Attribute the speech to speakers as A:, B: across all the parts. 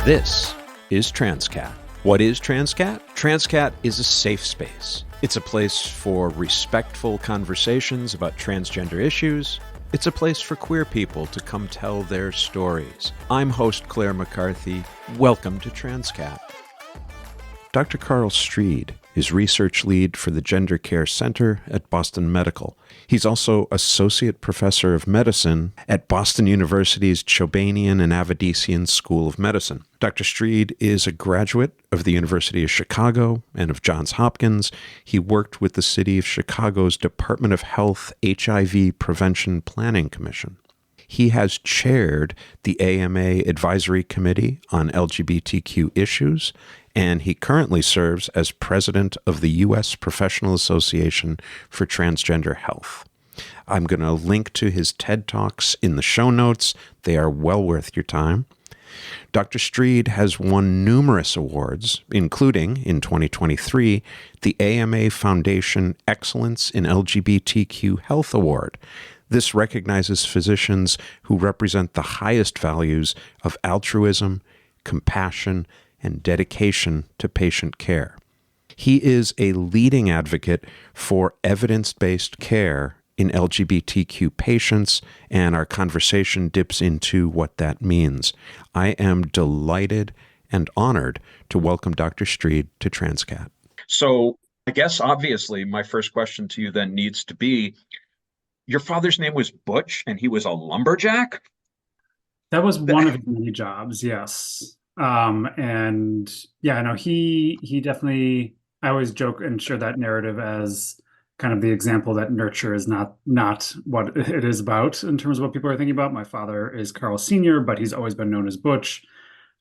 A: This is Transqat. What is Transqat? Transqat is a safe space. It's a place for respectful conversations about transgender issues. It's a place for queer people to come tell their stories. I'm host Clare McCarthy. Welcome to Transqat. Dr. Carl Streed is research lead for the GenderCare Center at Boston Medical. He's also associate professor of medicine at Boston University's Chobanian and Avedisian School of Medicine. Dr. Streed is a graduate of the University of Chicago and of Johns Hopkins. He worked with the City of Chicago's Department of Health HIV Prevention Planning Commission. He has chaired the AMA Advisory Committee on LGBTQ issues, and he currently serves as president of the U.S. Professional Association for Transgender Health. I'm going to link to his TED Talks in the show notes. They are well worth your time. Dr. Streed has won numerous awards, including, in 2023, the AMA Foundation Excellence in LGBTQ Health Award. This recognizes physicians who represent the highest values of altruism, compassion, and dedication to patient care. He is a leading advocate for evidence-based care in LGBTQ patients, and our conversation dips into what that means. I am delighted and honored to welcome Dr. Streed to Transqat.
B: So I guess obviously my first question to you then needs to be, your father's name was Butch and he was a lumberjack?
C: That was one of his many jobs, yes. And yeah, no, he definitely, I always joke and share that narrative as kind of the example that nurture is not what it is about in terms of what people are thinking about. My father is Carl Sr., but he's always been known as Butch,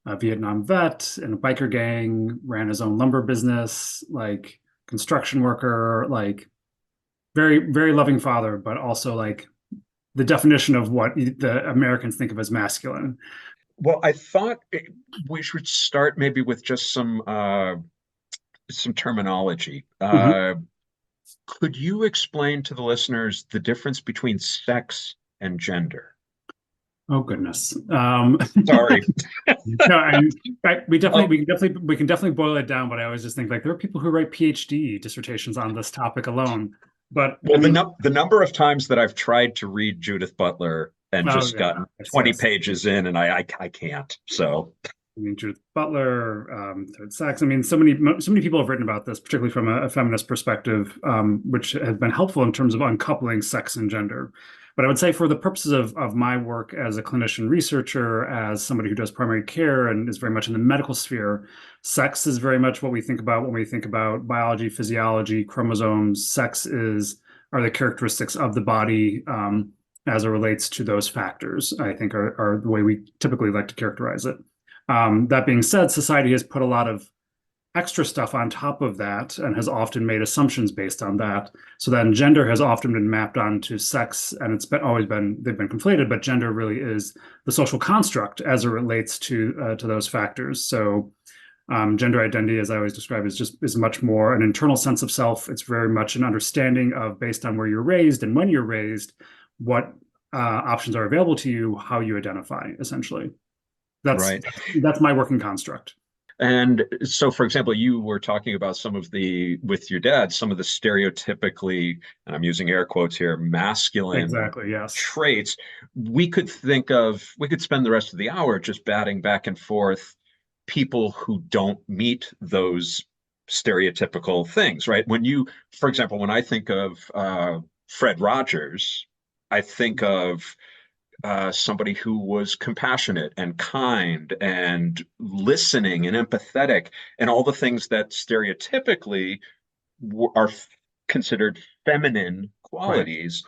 C: a Vietnam vet in a biker gang, ran his own lumber business, like construction worker, like very, very loving father, but also like the definition of what the Americans think of as masculine.
B: Well, I thought we should start maybe with just some terminology. Could you explain to the listeners the difference between sex and gender?
C: Oh goodness.
B: Sorry.
C: No, we can definitely boil it down, but I always just think like there are people who write PhD dissertations on this topic alone. But
B: well, the number of times that I've tried to read Judith Butler and just gotten 20 pages in, and I can't. So
C: I mean, Judith Butler, third sex. I mean, so many people have written about this, particularly from a feminist perspective, which has been helpful in terms of uncoupling sex and gender. But I would say for the purposes of my work as a clinician researcher, as somebody who does primary care and is very much in the medical sphere, sex is very much what we think about when we think about biology, physiology, chromosomes. Sex are the characteristics of the body as it relates to those factors, I think are the way we typically like to characterize it. That being said, society has put a lot of extra stuff on top of that and has often made assumptions based on that. So then gender has often been mapped onto sex, and they've been conflated, but gender really is the social construct as it relates to those factors. So gender identity, as I always describe, is much more an internal sense of self. It's very much an understanding of, based on where you're raised and when you're raised, what options are available to you, how you identify, essentially. That's right. That's my working construct.
B: And so, for example, you were talking about with your dad, some of the stereotypically, and I'm using air quotes here, masculine traits. We could spend the rest of the hour just batting back and forth people who don't meet those stereotypical things, right? For example, when I think of Fred Rogers, I think of somebody who was compassionate and kind and listening and empathetic and all the things that stereotypically are considered feminine qualities,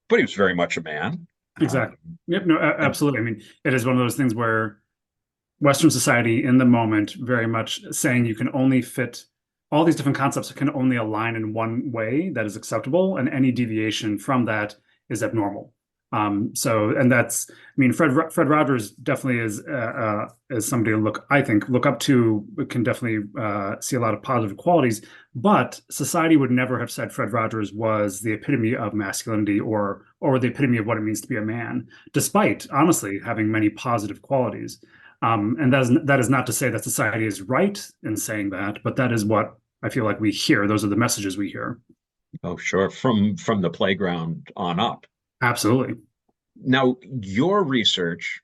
B: but he was very much a man.
C: Exactly. Yep. No, absolutely. I mean, it is one of those things where Western society in the moment very much saying you can only fit all these different concepts can only align in one way that is acceptable, and any deviation from that is abnormal. Fred Rogers definitely is somebody to look up to, can definitely see a lot of positive qualities, but society would never have said Fred Rogers was the epitome of masculinity or the epitome of what it means to be a man, despite honestly having many positive qualities. And that is not to say that society is right in saying that, but that is what I feel like we hear. Those are the messages we hear.
B: Oh, sure. From the playground on up.
C: Absolutely.
B: Now, your research,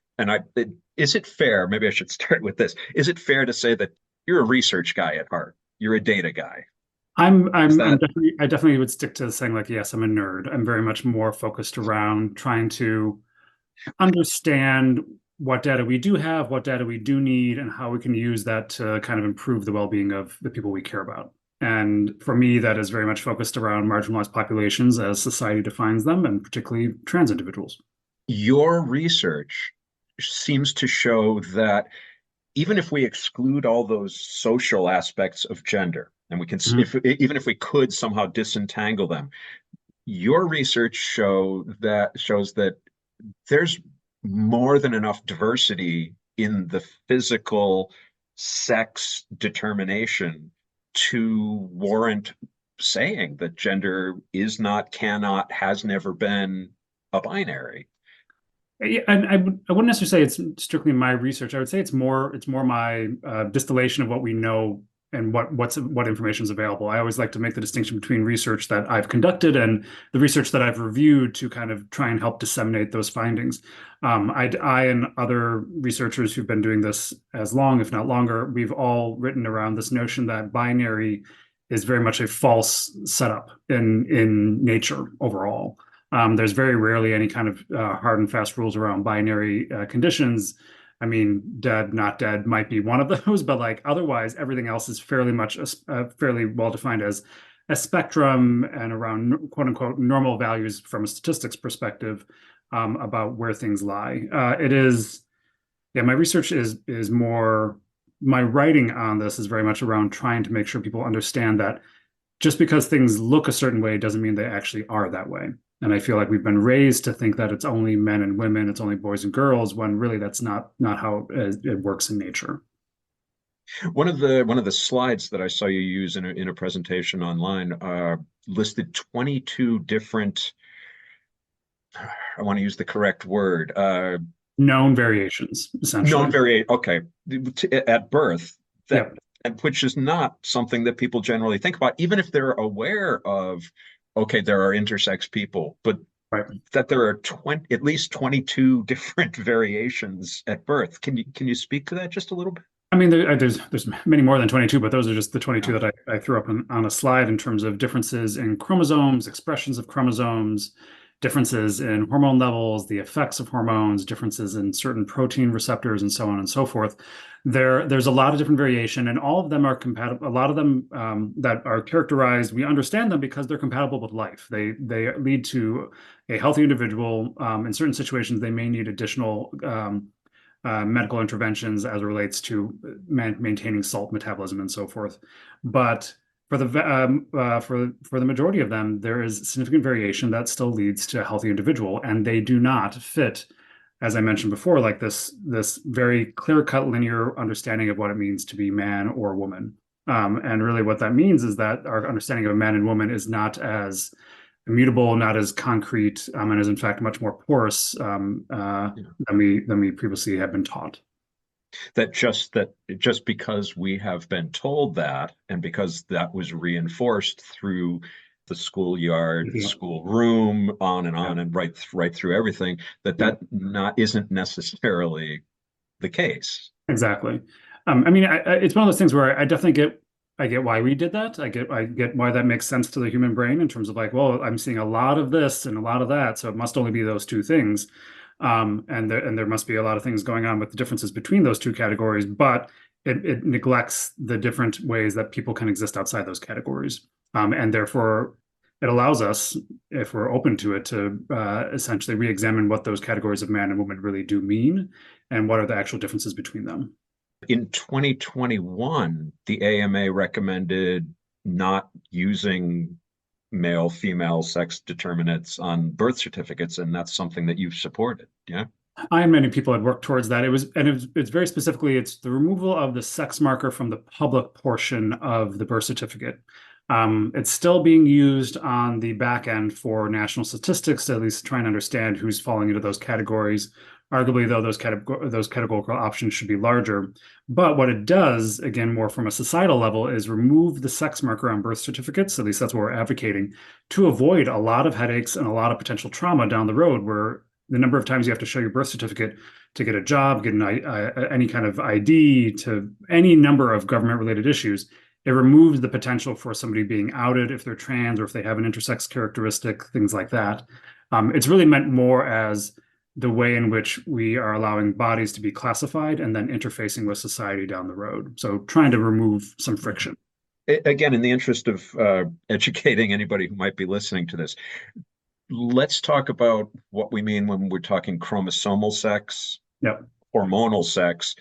B: is it fair? Maybe I should start with this. Is it fair to say that you're a research guy at heart? You're a data guy.
C: I definitely would stick to saying like, yes, I'm a nerd. I'm very much more focused around trying to understand what data we do have, what data we do need, and how we can use that to kind of improve the well-being of the people we care about. And for me, that is very much focused around marginalized populations as society defines them, and particularly trans individuals.
B: Your research seems to show that even if we exclude all those social aspects of gender, and we can, even if we could somehow disentangle them, your research shows that there's more than enough diversity in the physical sex determination to warrant saying that gender is not, cannot, has never been a binary.
C: Yeah, and I wouldn't necessarily say it's strictly my research. I would say it's more my distillation of what we know and what information is available. I always like to make the distinction between research that I've conducted and the research that I've reviewed to kind of try and help disseminate those findings. I and other researchers who've been doing this as long, if not longer, we've all written around this notion that binary is very much a false setup in nature overall. There's very rarely any kind of hard and fast rules around binary conditions. I mean, dead, not dead might be one of those, but like otherwise, everything else is fairly well defined as a spectrum and around quote unquote normal values from a statistics perspective about where things lie. My research is more, my writing on this is very much around trying to make sure people understand that just because things look a certain way doesn't mean they actually are that way. And I feel like we've been raised to think that it's only men and women, it's only boys and girls, when really that's not how it works in nature.
B: One of the slides that I saw you use in a presentation online listed 22 different, I want to use the correct word,
C: known variations, essentially.
B: Okay, at birth, which is not something that people generally think about, even if they're aware of, okay, there are intersex people, but that there are at least 22 different variations at birth. Can you speak to that just a little bit?
C: I mean, there's many more than 22, but those are just the 22 that I threw up on a slide in terms of differences in chromosomes, expressions of chromosomes, differences in hormone levels, the effects of hormones, differences in certain protein receptors, and so on and so forth. There's a lot of different variation, and all of them are compatible. A lot of them that are characterized, we understand them because they're compatible with life. They lead to a healthy individual. In certain situations, they may need additional medical interventions as it relates to maintaining salt metabolism and so forth. But for the majority of them, there is significant variation that still leads to a healthy individual, and they do not fit, as I mentioned before, like this very clear-cut linear understanding of what it means to be man or woman. And really what that means is that our understanding of a man and woman is not as immutable, not as concrete, and is in fact much more porous than we previously had been taught.
B: That just because we have been told that, and because that was reinforced through the schoolyard, the school room, on and on, and right through everything, that isn't necessarily the case.
C: Exactly. I mean, it's one of those things where I definitely get why we did that. I get why that makes sense to the human brain in terms of like, well, I'm seeing a lot of this and a lot of that, so it must only be those two things. And there must be a lot of things going on with the differences between those two categories, but it neglects the different ways that people can exist outside those categories. And therefore, it allows us, if we're open to it, to essentially re-examine what those categories of man and woman really do mean, and what are the actual differences between them.
B: In 2021, the AMA recommended not using male, female sex determinants on birth certificates, and that's something that you've supported, yeah?
C: I and many people had worked towards that. It's very specifically, it's the removal of the sex marker from the public portion of the birth certificate. It's still being used on the back end for national statistics to at least try and understand who's falling into those categories. Arguably, though, those categorical options should be larger. But what it does, again, more from a societal level, is remove the sex marker on birth certificates. At least that's what we're advocating, to avoid a lot of headaches and a lot of potential trauma down the road, where the number of times you have to show your birth certificate to get a job, get any kind of ID, to any number of government-related issues. It removes the potential for somebody being outed if they're trans or if they have an intersex characteristic, things like that. It's really meant more as the way in which we are allowing bodies to be classified and then interfacing with society down the road. So trying to remove some friction.
B: Again, in the interest of educating anybody who might be listening to this, let's talk about what we mean when we're talking chromosomal sex,
C: yep,
B: hormonal sex,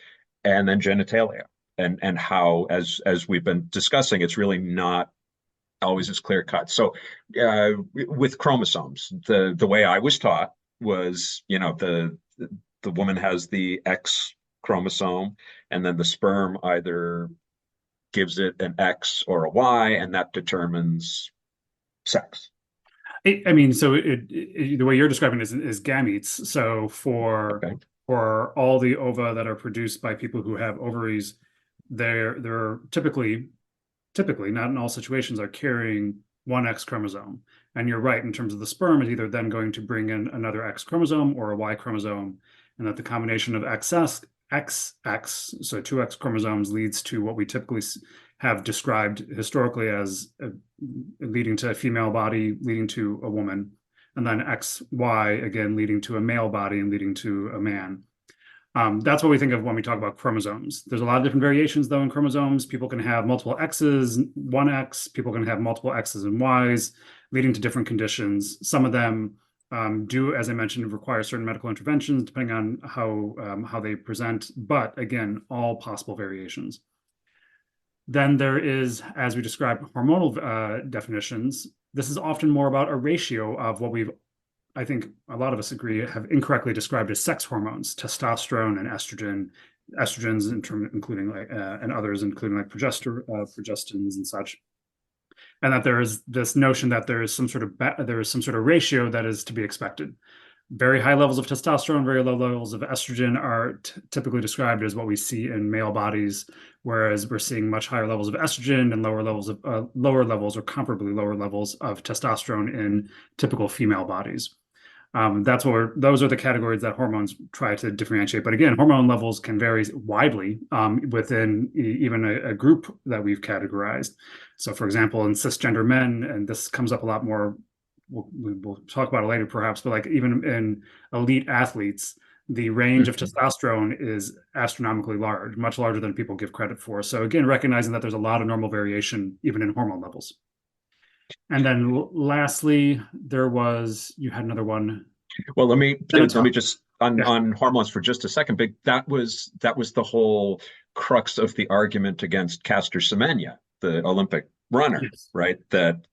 B: and then genitalia, and how, as we've been discussing, it's really not always as clear cut. So with chromosomes, the way I was taught was, the woman has the X chromosome, and then the sperm either gives it an X or a Y, and that determines sex.
C: I mean, so the way you're describing it is gametes. So for all the ova that are produced by people who have ovaries, they're typically, not in all situations, are carrying one X chromosome. And you're right, in terms of the sperm is either then going to bring in another X chromosome or a Y chromosome, and that the combination of XX, so two X chromosomes, leads to what we typically have described historically as leading to a female body, leading to a woman, and then XY, again, leading to a male body and leading to a man. That's what we think of when we talk about chromosomes. There's a lot of different variations, though, in chromosomes. People can have multiple X's, one X. People can have multiple X's and Y's, leading to different conditions. Some of them do, as I mentioned, require certain medical interventions, depending on how they present. But again, all possible variations. Then there is, as we described, hormonal definitions. This is often more about a ratio of what I think a lot of us agree, have incorrectly described as sex hormones: testosterone and estrogen, estrogens including and others, including like progestins and such. And that there is this notion that there is some sort of ratio that is to be expected. Very high levels of testosterone, very low levels of estrogen are typically described as what we see in male bodies, whereas we're seeing much higher levels of estrogen and lower levels or comparably lower levels of testosterone in typical female bodies. Those are the categories that hormones try to differentiate. But again, hormone levels can vary widely within even a group that we've categorized. So, for example, in cisgender men, and this comes up a lot more, we'll talk about it later perhaps, but like even in elite athletes, the range of testosterone is astronomically large, much larger than people give credit for. So again, recognizing that there's a lot of normal variation even in hormone levels. And then lastly, you had another one.
B: Well, let me just on hormones for just a second. But that was the whole crux of the argument against Caster Semenya, the Olympic runner, yes, right? That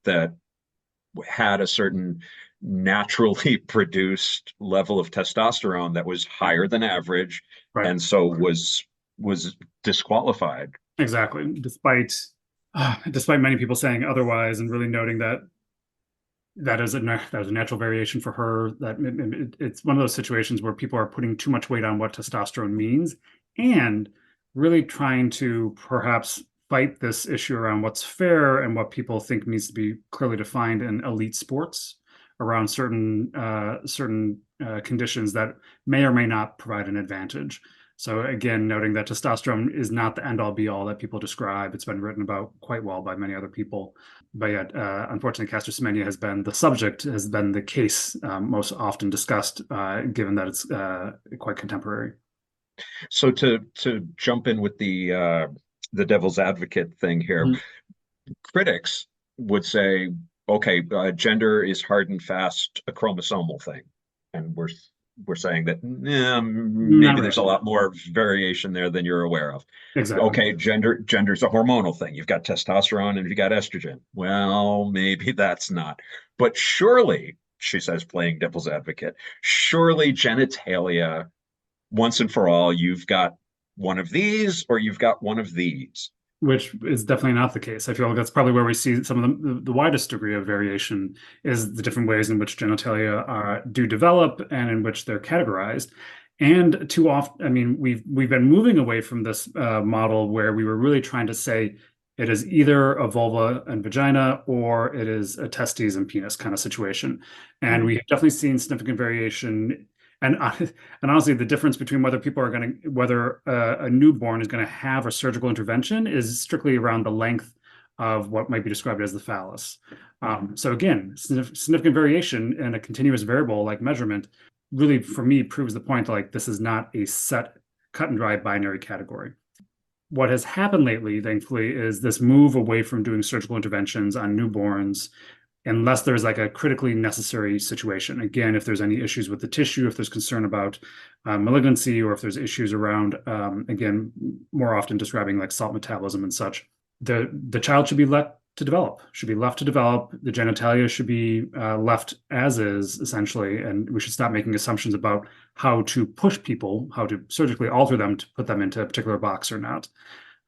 B: had a certain naturally produced level of testosterone that was higher than average, right, and so was disqualified.
C: Exactly, despite many people saying otherwise, and really noting that is a natural variation for her. That it's one of those situations where people are putting too much weight on what testosterone means, and really trying to perhaps fight this issue around what's fair and what people think needs to be clearly defined in elite sports around certain conditions that may or may not provide an advantage. So again, noting that testosterone is not the end all be all that people describe. It's been written about quite well by many other people. But yet, unfortunately, Caster Semenya has been the case most often discussed, given that it's quite contemporary.
B: So to jump in with the devil's advocate thing here, critics would say, okay, gender is hard and fast a chromosomal thing. And we're saying that maybe there's a lot more variation there than you're aware of.
C: Exactly.
B: Okay, gender's a hormonal thing. You've got testosterone and you've got estrogen. Well, maybe that's not. But surely, she says, playing devil's advocate, surely genitalia, once and for all, you've got one of these or you've got one of these.
C: Which is definitely not the case. I feel like that's probably where we see some of the widest degree of variation, is the different ways in which genitalia do develop and in which they're categorized. And too often, I mean, we've been moving away from this model where we were really trying to say it is either a vulva and vagina or it is a testes and penis kind of situation. And we have definitely seen significant variation. And honestly, the difference between whether people are going to, whether a newborn is going to have a surgical intervention is strictly around the length of what might be described as the phallus. So again, significant variation in a continuous variable like measurement really, for me, proves the point like this is not a set cut and dry binary category. What has happened lately, thankfully, is this move away from doing surgical interventions on newborns unless there's like a critically necessary situation. Again, if there's any issues with the tissue, if there's concern about malignancy, or if there's issues around, again, more often describing like salt metabolism and such, the child should be let to develop, should be left to develop. The genitalia should be left as is, essentially, and we should stop making assumptions about how to push people, how to surgically alter them to put them into a particular box or not.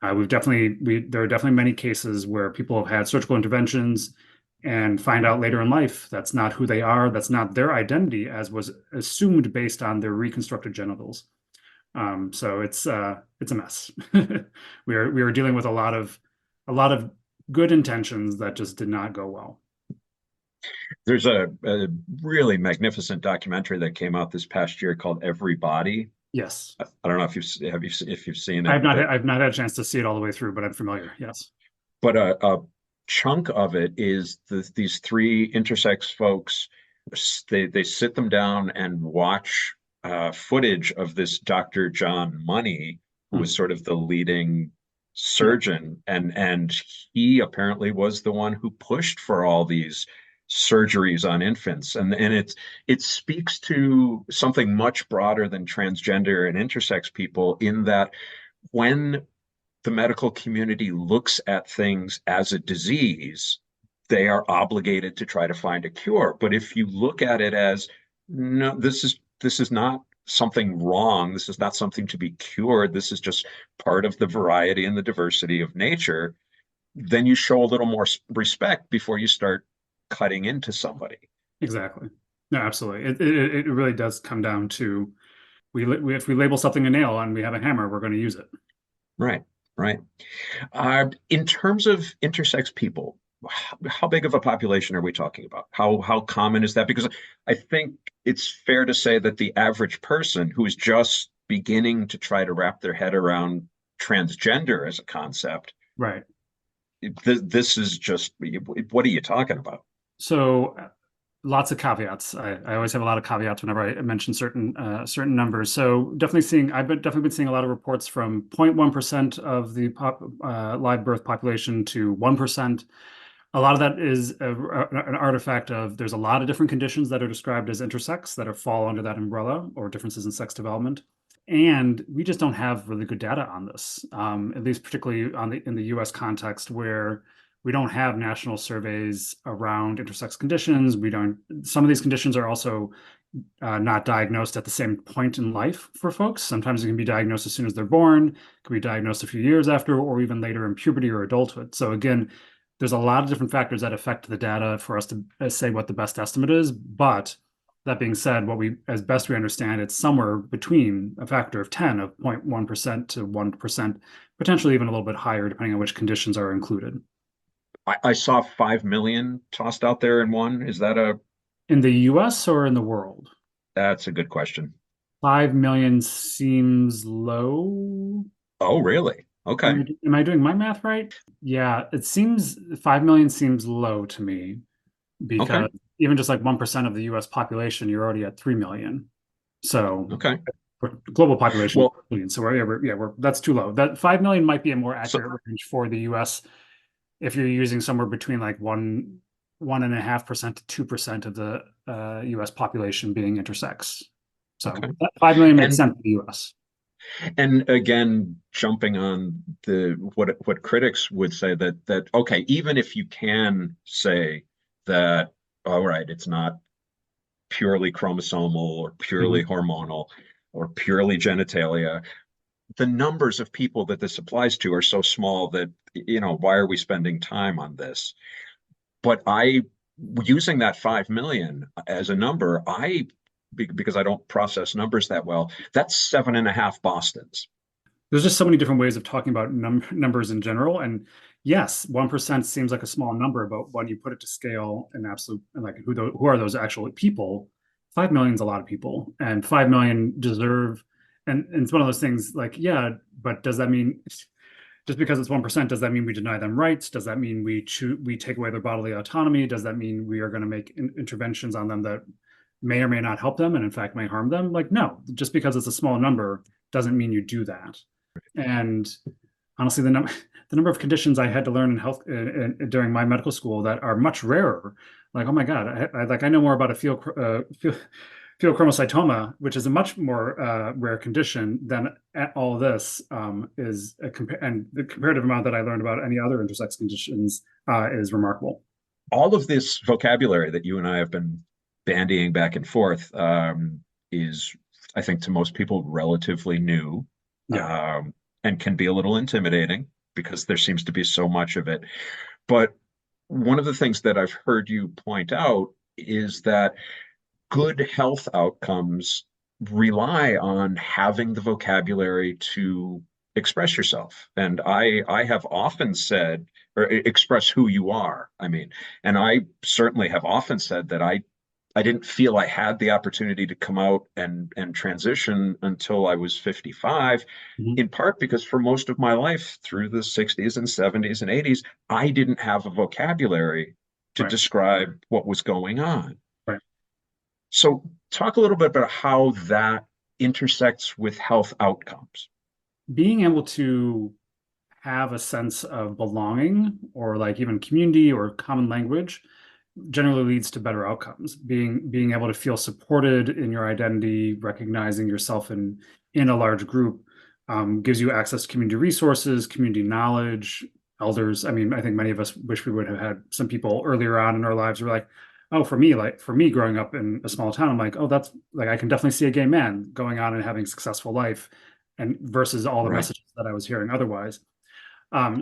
C: There are definitely many cases where people have had surgical interventions and find out later in life that's not who they are, that's not their identity as was assumed based on their reconstructed genitals. So it's a mess. We are dealing with a lot of good intentions that just did not go well.
B: There's a really magnificent documentary that came out this past year called Everybody.
C: Yes.
B: I don't know if you've seen it.
C: I've not had a chance to see it all the way through, but I'm familiar. Yes.
B: But a chunk of it is these three intersex folks. They sit them down and watch footage of this Dr. John Money, who was sort of the leading surgeon, and he apparently was the one who pushed for all these surgeries on infants, and it speaks to something much broader than transgender and intersex people, in that when the medical community looks at things as a disease, they are obligated to try to find a cure. But if you look at it as, no, this is not something wrong, this is not something to be cured, this is just part of the variety and the diversity of nature, then you show a little more respect before you start cutting into somebody.
C: Exactly. No, absolutely. It really does come down to, if we label something a nail and we have a hammer, we're going to use it.
B: Right. In terms of intersex people, how big of a population are we talking about? How common is that? Because I think it's fair to say that the average person who is just beginning to try to wrap their head around transgender as a concept,
C: right?
B: This is just, what are you talking about?
C: So lots of caveats. I always have a lot of caveats whenever I mention certain numbers. So I've definitely been seeing a lot of reports from 0.1% of the live birth population to 1%. A lot of that is an artifact of, there's a lot of different conditions that are described as intersex that fall under that umbrella, or differences in sex development. And we just don't have really good data on this, at least particularly in the US context, where we don't have national surveys around intersex conditions. Some of these conditions are also not diagnosed at the same point in life for folks. Sometimes it can be diagnosed as soon as they're born, it can be diagnosed a few years after, or even later in puberty or adulthood. So again, there's a lot of different factors that affect the data for us to say what the best estimate is. But that being said, as best we understand, it's somewhere between a factor of 10 of 0.1% to 1%, potentially even a little bit higher, depending on which conditions are included.
B: I saw 5 million tossed out there in one. Is that
C: in the US or in the world?
B: That's a good question.
C: 5 million seems low.
B: Oh, really? Okay.
C: Am I doing my math right? Yeah, 5 million seems low to me, because even just like 1% of the US population, you're already at 3 million. So global population, so that's too low. That 5 million might be a more accurate range for the US if you're using somewhere between like 1.5% to 2% of the US population being intersex. So 5 million makes sense for the US.
B: And again, jumping on what critics would say, that okay, even if you can say that, all right, it's not purely chromosomal or purely hormonal or purely genitalia, the numbers of people that this applies to are so small that, why are we spending time on this? But using that 5 million as a number, I because I don't process numbers that well, that's 7.5 Bostons.
C: There's just so many different ways of talking about numbers in general. And yes, 1% seems like a small number, but when you put it to scale in absolute, like who are those actual people, 5 million is a lot of people, and 5 million deserve, and it's one of those things like, yeah, but does that mean just because it's 1%, does that mean we deny them rights? Does that mean we take away their bodily autonomy? Does that mean we are going to make interventions on them that may or may not help them and in fact may harm them? Like, no, just because it's a small number doesn't mean you do that. And honestly, the number of conditions I had to learn in health during my medical school that are much rarer. Like, oh my God, I know more about a pheochromocytoma, which is a much more rare condition than all this is and the comparative amount that I learned about any other intersex conditions is remarkable.
B: All of this vocabulary that you and I have been bandying back and forth is, I think, to most people relatively new.
C: Yeah.
B: And can be a little intimidating because there seems to be so much of it. But one of the things that I've heard you point out is that good health outcomes rely on having the vocabulary to express yourself. And I have often said, or express who you are. I mean, and I certainly have often said that I didn't feel I had the opportunity to come out and transition until I was 55, in part because for most of my life, through the 60s and 70s and 80s, I didn't have a vocabulary to describe what was going on.
C: Right.
B: So talk a little bit about how that intersects with health outcomes.
C: Being able to have a sense of belonging or like even community or common language generally leads to better outcomes. Being able to feel supported in your identity, recognizing yourself in a large group, gives you access to community resources, community knowledge, elders. I mean, I think many of us wish we would have had some people earlier on in our lives who were like, oh, for me growing up in a small town, I'm like, oh, that's like, I can definitely see a gay man going on and having a successful life, and versus all the messages that I was hearing otherwise.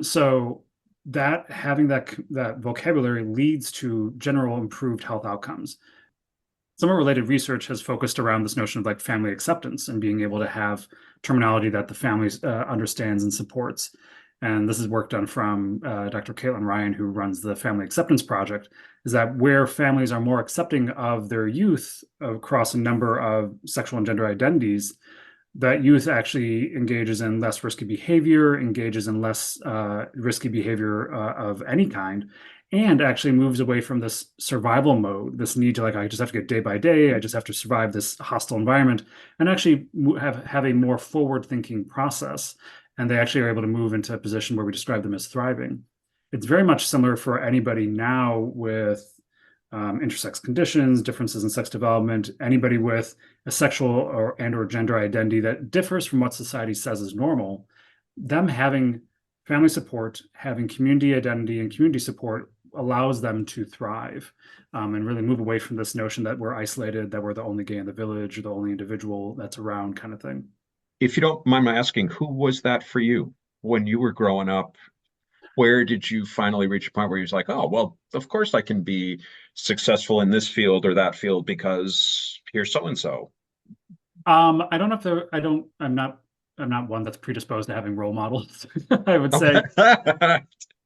C: So that having that vocabulary leads to general improved health outcomes. Some related research has focused around this notion of like family acceptance and being able to have terminology that the family understands and supports. And this is work done from Dr. Caitlin Ryan, who runs the Family Acceptance Project, is that where families are more accepting of their youth across a number of sexual and gender identities, that youth actually engages in less risky behavior, engages in less risky behavior of any kind, and actually moves away from this survival mode, this need to like, I just have to get day by day, I just have to survive this hostile environment, and actually have a more forward-thinking process. And they actually are able to move into a position where we describe them as thriving. It's very much similar for anybody now with intersex conditions, differences in sex development, anybody with a sexual or gender identity that differs from what society says is normal. Them having family support, having community identity and community support allows them to thrive and really move away from this notion that we're isolated, that we're the only gay in the village or the only individual that's around kind of thing.
B: If you don't mind my asking, who was that for you when you were growing up? Where did you finally reach a point where you're like, oh, well, of course I can be successful in this field or that field because here's so-and-so?
C: I don't know if there, I'm not one that's predisposed to having role models. I would say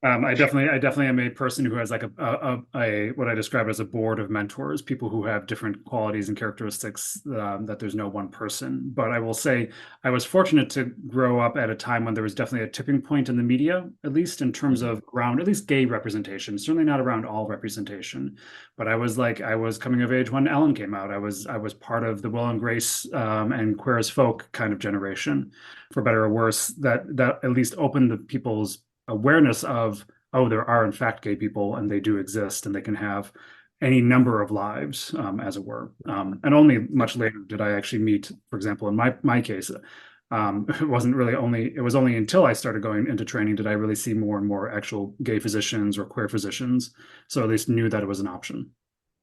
C: I definitely am a person who has like a what I describe as a board of mentors, people who have different qualities and characteristics, that there's no one person. But I will say I was fortunate to grow up at a time when there was definitely a tipping point in the media, at least in terms of around at least gay representation, certainly not around all representation. But I was coming of age when Ellen came out. I was part of the Will and Grace and Queer as Folk kind of generation, for better or worse, that at least opened the people's awareness of, oh, there are in fact gay people and they do exist and they can have any number of lives, as it were. And only much later did I actually meet, for example, in my case, it was only until I started going into training did I really see more and more actual gay physicians or queer physicians. So at least knew that it was an option.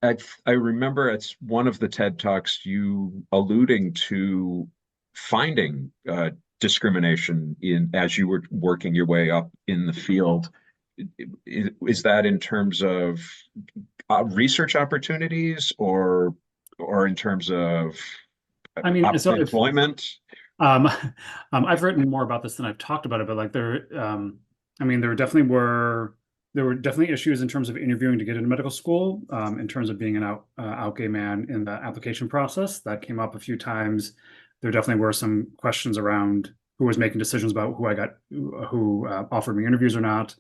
B: I remember it's one of the TED Talks you alluding to finding discrimination as you were working your way up in the field. Is that in terms of research opportunities or or in terms of
C: I mean, so
B: employment?
C: I've written more about this than I've talked about it, but like I mean, there were definitely issues in terms of interviewing to get into medical school, in terms of being an out gay man in the application process. That came up a few times. There definitely were some questions around who was making decisions about who offered me interviews or not.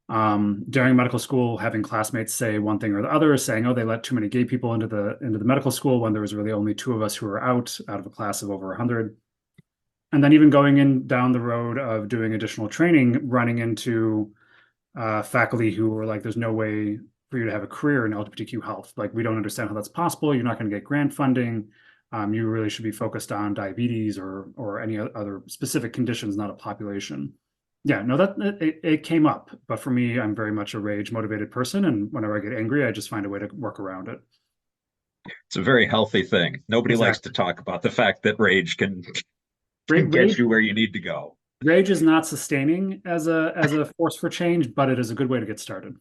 C: During medical school, having classmates say one thing or the other, saying, "Oh, they let too many gay people into the medical school," when there was really only two of us who were out of a class of over 100. And then even going in down the road of doing additional training, running into faculty who were like, "There's no way for you to have a career in LGBTQ health. Like, we don't understand how that's possible. You're not going to get grant funding. You really should be focused on diabetes or any other specific conditions, not a population." Yeah, no, it came up, but for me, I'm very much a rage motivated person, and whenever I get angry, I just find a way to work around it.
B: It's a very healthy thing. Nobody likes to talk about the fact that rage can get you where you need to go.
C: Rage is not sustaining as a force for change, but it is a good way to get started.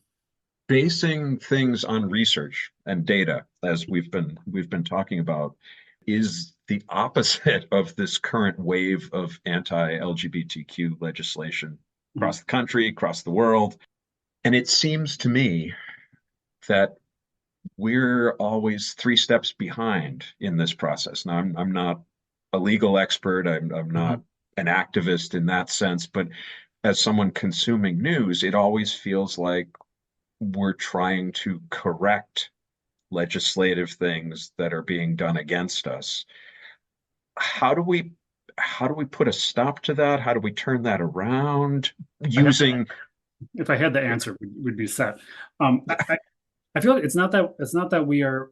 B: Basing things on research and data, as we've been talking about, is the opposite of this current wave of anti-LGBTQ legislation across the country, across the world. And it seems to me that we're always 3 steps behind in this process. Now, I'm not a legal expert. I'm not an activist in that sense, but as someone consuming news, it always feels like we're trying to correct legislative things that are being done against us. How do we put a stop to that? How do we turn that around using?
C: If I had the answer, we'd be set. I feel like it's not that we are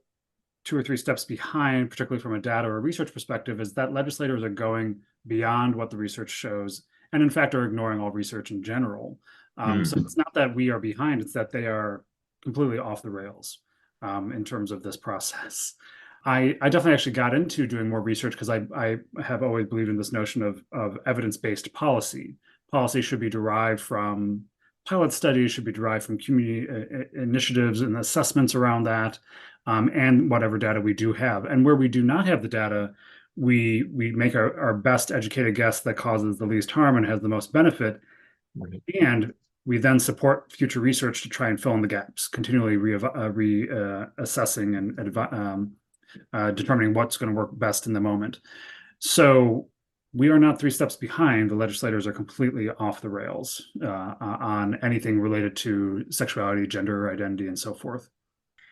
C: 2 or 3 steps behind, particularly from a data or research perspective, is that legislators are going beyond what the research shows, and in fact are ignoring all research in general. So it's not that we are behind; it's that they are completely off the rails in terms of this process. I definitely actually got into doing more research because I have always believed in this notion of evidence-based policy. Policy should be derived from pilot studies, should be derived from community initiatives and assessments around that, and whatever data we do have. And where we do not have the data, we make our best educated guess that causes the least harm and has the most benefit. Right. And we then support future research to try and fill in the gaps, continually reassessing and determining what's going to work best in the moment. So we are not 3 steps behind. The legislators are completely off the rails on anything related to sexuality, gender identity, and so forth.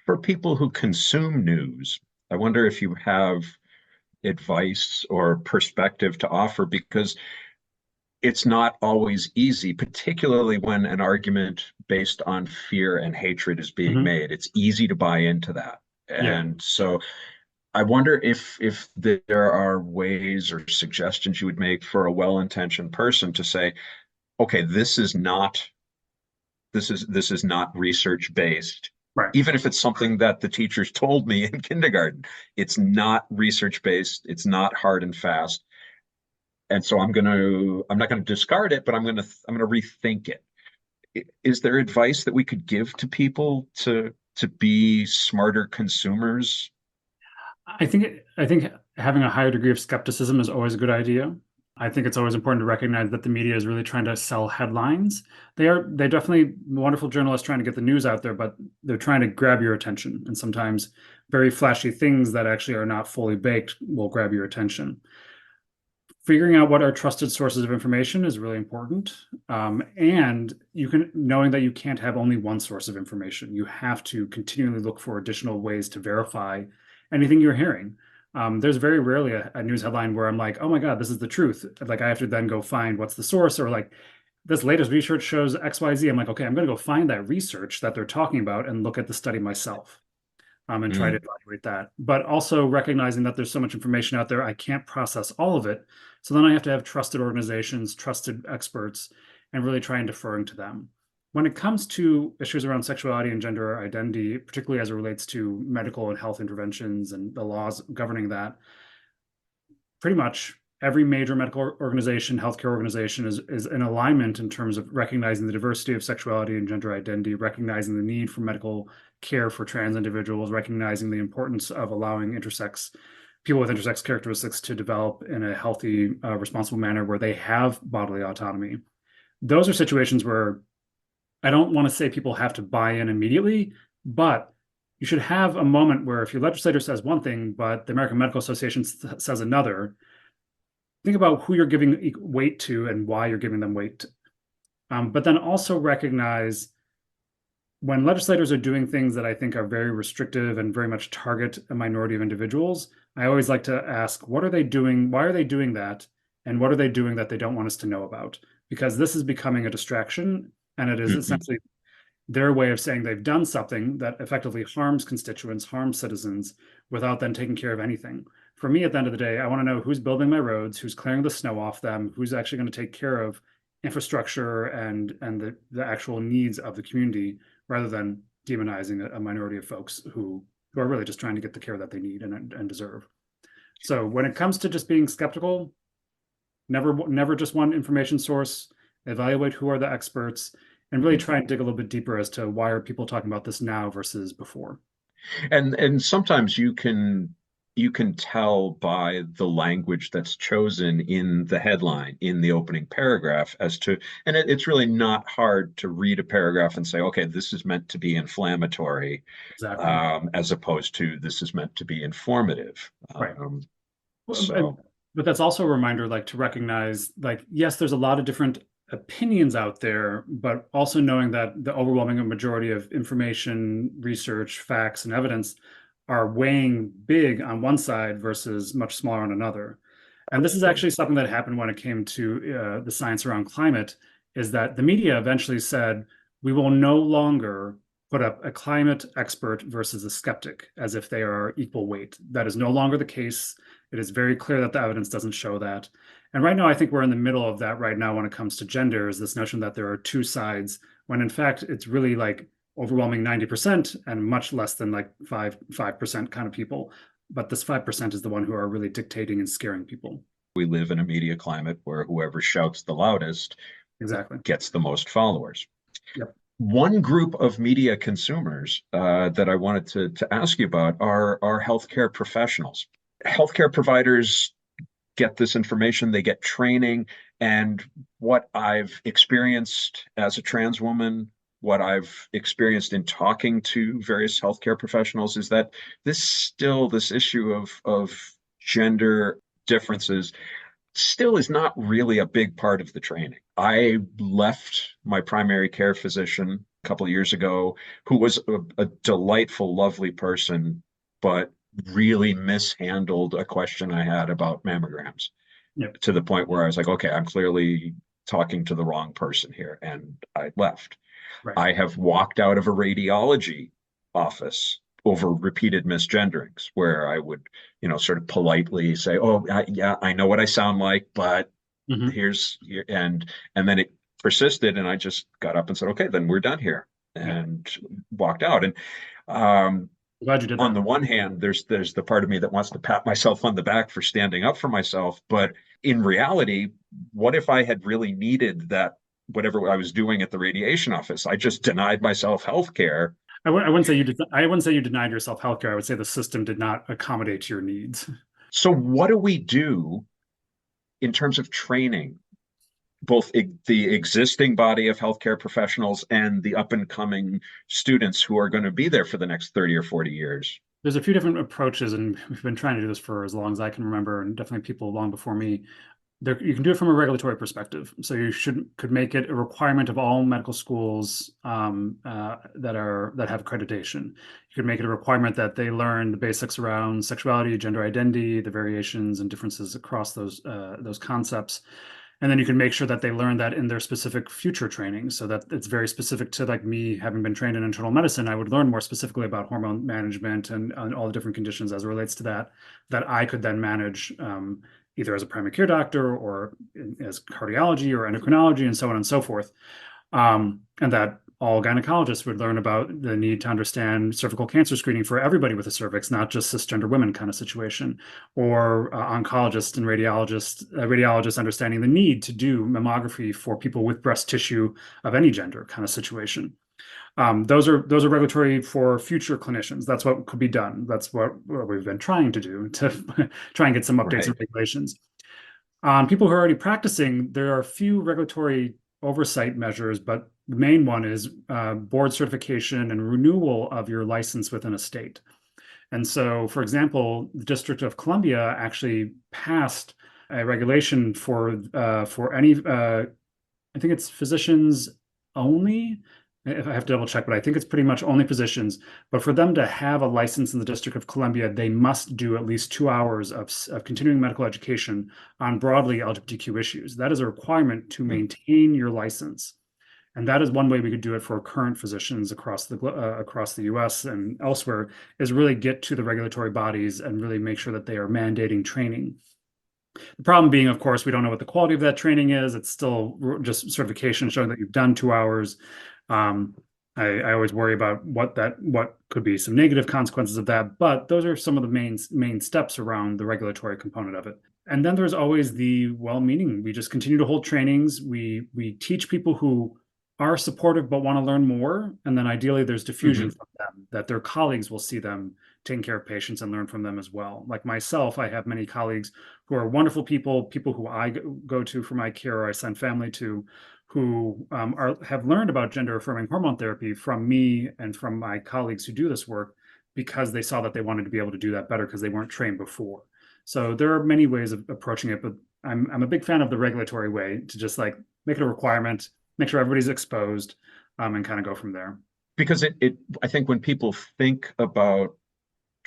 B: For people who consume news, I wonder if you have advice or perspective to offer, because it's not always easy, particularly when an argument based on fear and hatred is being made. It's easy to buy into that. And so I wonder if there are ways or suggestions you would make for a well-intentioned person to say, okay, this is not research-based.
C: Right.
B: Even if it's something that the teachers told me in kindergarten, it's not research-based, it's not hard and fast. And so I'm not going to discard it, but I'm going to rethink it. Is there advice that we could give to people to be smarter consumers?
C: I think having a higher degree of skepticism is always a good idea. I think it's always important to recognize that the media is really trying to sell headlines. They're definitely wonderful journalists trying to get the news out there, but they're trying to grab your attention. And sometimes very flashy things that actually are not fully baked will grab your attention. Figuring out what are trusted sources of information is really important. And knowing that you can't have only one source of information. You have to continually look for additional ways to verify anything you're hearing. There's very rarely a news headline where I'm like, oh my God, this is the truth. Like, I have to then go find what's the source, or like, this latest research shows XYZ. I'm like, okay, I'm going to go find that research that they're talking about and look at the study myself. And try to evaluate that. But also recognizing that there's so much information out there, I can't process all of it. So then I have to have trusted organizations, trusted experts, and really try and deferring to them. When it comes to issues around sexuality and gender identity, particularly as it relates to medical and health interventions and the laws governing that, pretty much every major medical organization, healthcare organization is in alignment in terms of recognizing the diversity of sexuality and gender identity, recognizing the need for medical care for trans individuals, recognizing the importance of allowing people with intersex characteristics to develop in a healthy, responsible manner where they have bodily autonomy. Those are situations where I don't want to say people have to buy in immediately, but you should have a moment where if your legislator says one thing, but the American Medical Association says another, think about who you're giving weight to and why you're giving them weight. But then also recognize when legislators are doing things that I think are very restrictive and very much target a minority of individuals, I always like to ask, what are they doing? Why are they doing that? And what are they doing that they don't want us to know about? Because this is becoming a distraction, and it is essentially their way of saying they've done something that effectively harms constituents, harms citizens, without then taking care of anything. For me, at the end of the day, I want to know who's building my roads, who's clearing the snow off them, who's actually going to take care of infrastructure and the actual needs of the community, rather than demonizing a minority of folks who are really just trying to get the care that they need and deserve. So when it comes to just being skeptical, never just one information source, evaluate who are the experts, and really try and dig a little bit deeper as to why are people talking about this now versus before.
B: And sometimes you can tell by the language that's chosen in the headline, in the opening paragraph, as to, and it's really not hard to read a paragraph and say, okay, this is meant to be inflammatory, exactly. As opposed to this is meant to be informative.
C: Right. But that's also a reminder, like, to recognize, like, yes, there's a lot of different opinions out there, but also knowing that the overwhelming majority of information, research, facts, and evidence are weighing big on one side versus much smaller on another. And this is actually something that happened when it came to the science around climate, is that the media eventually said, we will no longer put up a climate expert versus a skeptic as if they are equal weight. That is no longer the case. It is very clear that the evidence doesn't show that. And right now, I think we're in the middle of that right now when it comes to gender, is this notion that there are two sides, when in fact, it's really like overwhelming 90% and much less than like 5% kind of people. But this 5% is the one who are really dictating and scaring people.
B: We live in a media climate where whoever shouts the loudest gets the most followers.
C: Yep.
B: One group of media consumers that I wanted to ask you about are healthcare professionals. Healthcare providers get this information, they get training, and what I've experienced as a trans woman, what I've experienced in talking to various healthcare professionals, is that this issue of gender differences still is not really a big part of the training. I left my primary care physician a couple of years ago, who was a delightful, lovely person, but really mishandled a question I had about mammograms.
C: Yep.
B: To the point where I was like, okay, I'm clearly talking to the wrong person here, and I left. Right. I have walked out of a radiology office over repeated misgenderings, where I would, sort of politely say, "Oh, yeah, I know what I sound like, but here's," and then it persisted, and I just got up and said, "Okay, then we're done here," and walked out. And
C: glad you did that.
B: On the one hand, there's the part of me that wants to pat myself on the back for standing up for myself, but in reality, what if I had really needed that, whatever I was doing at the radiation office? I just denied myself health care.
C: I wouldn't say you denied yourself healthcare. I would say the system did not accommodate your needs.
B: So what do we do in terms of training, both the existing body of healthcare professionals and the up and coming students who are going to be there for the next 30 or 40 years?
C: There's a few different approaches, and we've been trying to do this for as long as I can remember, and definitely people long before me. You can do it from a regulatory perspective. So you could make it a requirement of all medical schools that have accreditation. You could make it a requirement that they learn the basics around sexuality, gender identity, the variations and differences across those concepts. And then you can make sure that they learn that in their specific future training, so that it's very specific to, like, me having been trained in internal medicine. I would learn more specifically about hormone management and all the different conditions as it relates to that I could then manage either as a primary care doctor or as cardiology or endocrinology and so on and so forth. And that all gynecologists would learn about the need to understand cervical cancer screening for everybody with a cervix, not just cisgender women kind of situation, or oncologists and radiologists understanding the need to do mammography for people with breast tissue of any gender kind of situation. Those are regulatory for future clinicians. That's what could be done. That's what we've been trying to do to try and get some updates and regulations. On people who are already practicing, there are a few regulatory oversight measures, but the main one is board certification and renewal of your license within a state. And so, for example, the District of Columbia actually passed a regulation for any, I think it's physicians only. If I have to double check, but I think it's pretty much only physicians. But for them to have a license in the District of Columbia, they must do at least 2 hours of continuing medical education on broadly LGBTQ issues. That is a requirement to maintain your license. And that is one way we could do it for current physicians across the US and elsewhere, is really get to the regulatory bodies and really make sure that they are mandating training. The problem being, of course, we don't know what the quality of that training is. It's still just certification showing that you've done 2 hours. I always worry about what could be some negative consequences of that, but those are some of the main steps around the regulatory component of it. And then there's always the well-meaning. We just continue to hold trainings. We teach people who are supportive but want to learn more, and then ideally there's diffusion from them, that their colleagues will see them taking care of patients and learn from them as well. Like myself, I have many colleagues who are wonderful people who I go to for my care or I send family to, who have learned about gender-affirming hormone therapy from me and from my colleagues who do this work, because they saw that they wanted to be able to do that better because they weren't trained before. So there are many ways of approaching it, but I'm a big fan of the regulatory way, to just like make it a requirement, make sure everybody's exposed, and kind of go from there.
B: Because I think when people think about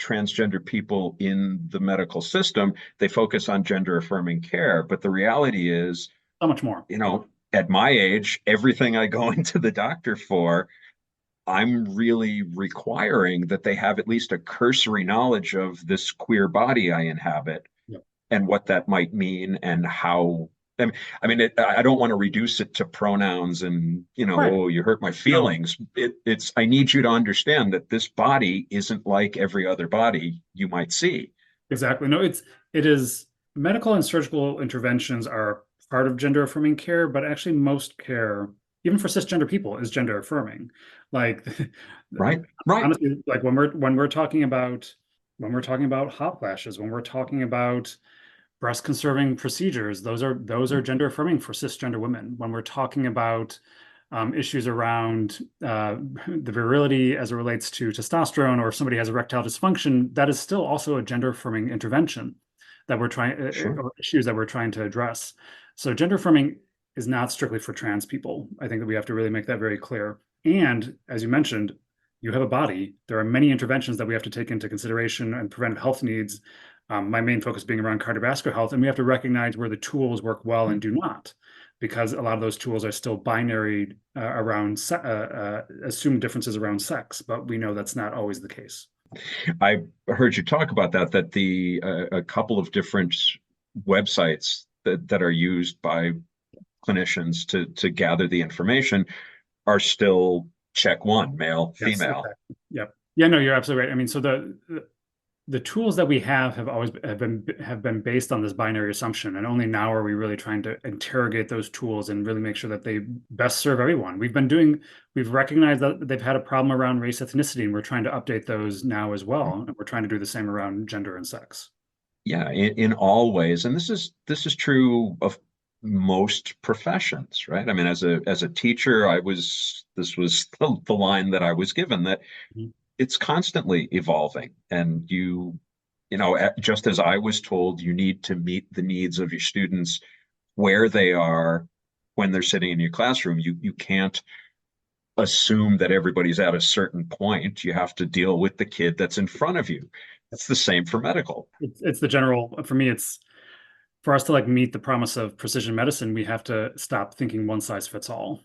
B: transgender people in the medical system, they focus on gender-affirming care, but the reality is
C: so much more.
B: At my age, everything I go into the doctor for, I'm really requiring that they have at least a cursory knowledge of this queer body I inhabit, and what that might mean, and how. I mean, I don't want to reduce it to pronouns and, oh, you hurt my feelings. No. It's, I need you to understand that this body isn't like every other body you might see.
C: Exactly. No, it is, medical and surgical interventions are part of gender affirming care, but actually most care, even for cisgender people, is gender affirming. Like,
B: right.
C: Honestly, like when we're talking about hot flashes, when we're talking about breast conserving procedures, those are gender affirming for cisgender women. When we're talking about issues around the virility as it relates to testosterone, or if somebody has erectile dysfunction, that is still also a gender affirming intervention that we're trying, or issues that we're trying to address. So gender affirming is not strictly for trans people. I think that we have to really make that very clear. And as you mentioned, you have a body. There are many interventions that we have to take into consideration and preventive health needs. My main focus being around cardiovascular health, and we have to recognize where the tools work well and do not, because a lot of those tools are still binary around assumed differences around sex, but we know that's not always the case.
B: I heard you talk about that a couple of different websites that are used by clinicians to gather the information are still check one, male, female.
C: Exactly. Yep. Yeah, no, you're absolutely right. I mean, so the tools that we have always been based on this binary assumption, and only now are we really trying to interrogate those tools and really make sure that they best serve everyone. We've recognized that they've had a problem around race, ethnicity, and we're trying to update those now as well. And we're trying to do the same around gender and sex.
B: Yeah, in all ways, and this is true of most professions, right? I mean, as a teacher, this was the line that I was given, that it's constantly evolving, and just as I was told, you need to meet the needs of your students where they are when they're sitting in your classroom. You can't assume that everybody's at a certain point. You have to deal with the kid that's in front of you. It's the same for medical.
C: It's the general, for me, it's for us to meet the promise of precision medicine, we have to stop thinking one size fits all,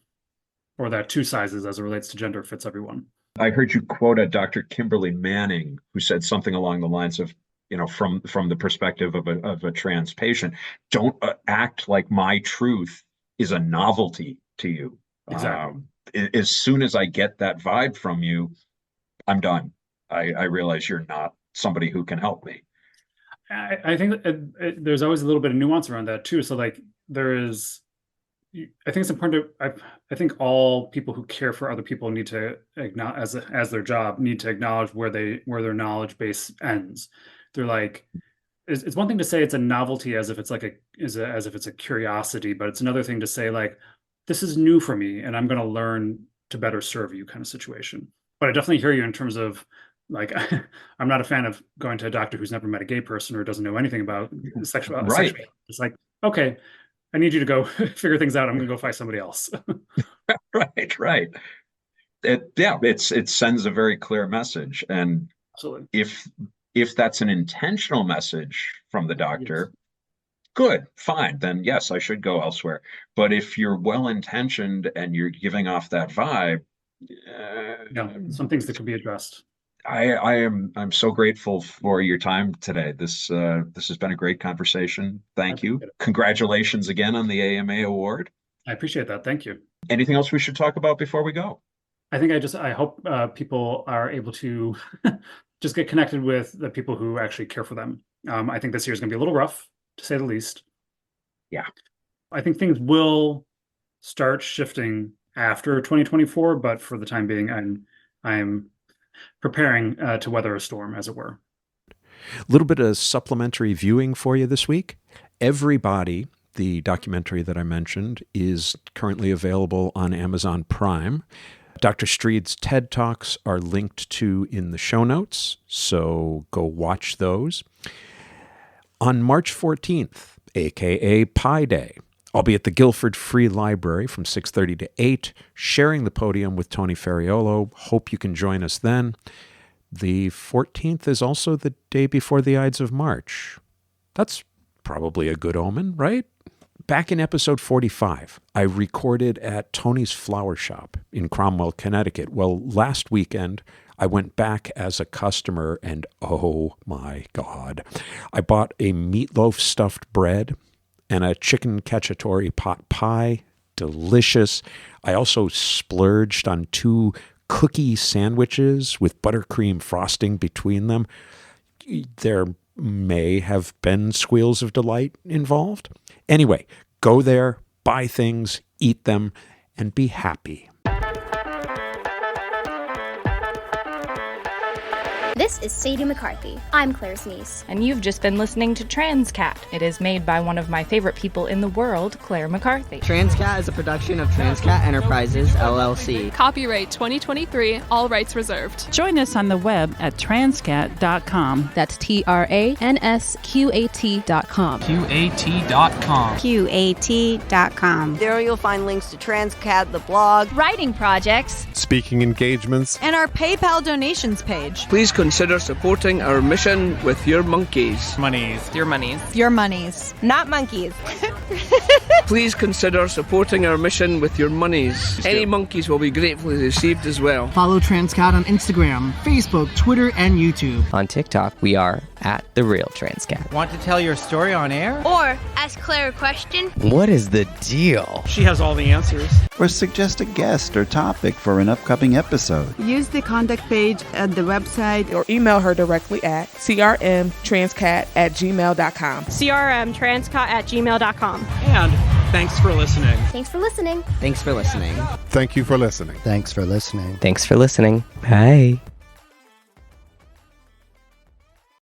C: or that two sizes as it relates to gender fits everyone.
B: I heard you quote a Dr. Kimberly Manning, who said something along the lines of, from the perspective of a trans patient, don't act like my truth is a novelty to you.
C: Exactly.
B: as soon as I get that vibe from you, I'm done. I realize you're not somebody who can help me.
C: I think there's always a little bit of nuance around that too. So like I think it's important to, I think all people who care for other people need to acknowledge as their job, need to acknowledge where their knowledge base ends. They're like, it's one thing to say it's a novelty as if it's like as if it's a curiosity, but it's another thing to say like, this is new for me and I'm going to learn to better serve you kind of situation. But I definitely hear you in terms of like, I'm not a fan of going to a doctor who's never met a gay person or doesn't know anything about sexuality.
B: Right.
C: It's like, okay, I need you to go figure things out. I'm going to go find somebody else.
B: Right. It sends a very clear message. And
C: absolutely,
B: if that's an intentional message from the doctor, yes, good, fine, then yes, I should go elsewhere. But if you're well-intentioned and you're giving off that vibe,
C: some things that could be addressed.
B: I'm so grateful for your time today. This has been a great conversation. Thank you. Congratulations again on the AMA award.
C: I appreciate that. Thank you.
B: Anything else we should talk about before we go?
C: I think I hope people are able to just get connected with the people who actually care for them. I think this year is going to be a little rough, to say the least.
B: Yeah.
C: I think things will start shifting after 2024, but for the time being, I'm preparing to weather a storm, as it were.
A: A little bit of supplementary viewing for you this week. Everybody, the documentary that I mentioned, is currently available on Amazon Prime. Dr. Streed's TED Talks are linked to in the show notes, so go watch those. On March 14th, aka Pi Day, I'll be at the Guilford Free Library from 6:30 to 8, sharing the podium with Tony Ferriolo. Hope you can join us then. The 14th is also the day before the Ides of March. That's probably a good omen, right? Back in episode 45, I recorded at Tony's Flower Shop in Cromwell, Connecticut. Well, last weekend, I went back as a customer and oh my God, I bought a meatloaf stuffed bread and a chicken cacciatore pot pie. Delicious. I also splurged on 2 cookie sandwiches with buttercream frosting between them. There may have been squeals of delight involved. Anyway, go there, buy things, eat them, and be happy.
D: This is Sadie McCarthy. I'm Claire's niece.
E: And you've just been listening to Transqat. It is made by one of my favorite people in the world, Clare McCarthy.
F: Transqat is a production of Transqat Enterprises, LLC.
G: Copyright 2023, all rights reserved.
H: Join us on the web at transqat.com.
I: That's TRANSQAT.com.
J: QAT.com.
K: QAT.com.
L: There you'll find links to Transqat, the blog,
I: writing projects,
M: speaking engagements,
N: and our PayPal donations page.
O: Please consider supporting our mission with your monkeys.
J: Monies.
N: Your monies. Your monies.
L: Not monkeys.
O: Please consider supporting our mission with your monies. Any monkeys will be gratefully received as well.
P: Follow Transqat on Instagram, Facebook, Twitter, and YouTube.
F: On TikTok, we are at The Real Transqat.
J: Want to tell your story on air?
D: Or ask Claire a question?
F: What is the deal?
J: She has all the answers.
Q: Or suggest a guest or topic for an upcoming episode.
R: Use the contact page at the website
S: or email her directly at crmtranscat@gmail.com.
T: crmtranscat@gmail.com.
J: And thanks for listening.
D: Thanks for listening.
F: Thanks for listening.
M: Thank you for listening.
Q: Thanks for listening.
F: Thanks for listening. Bye.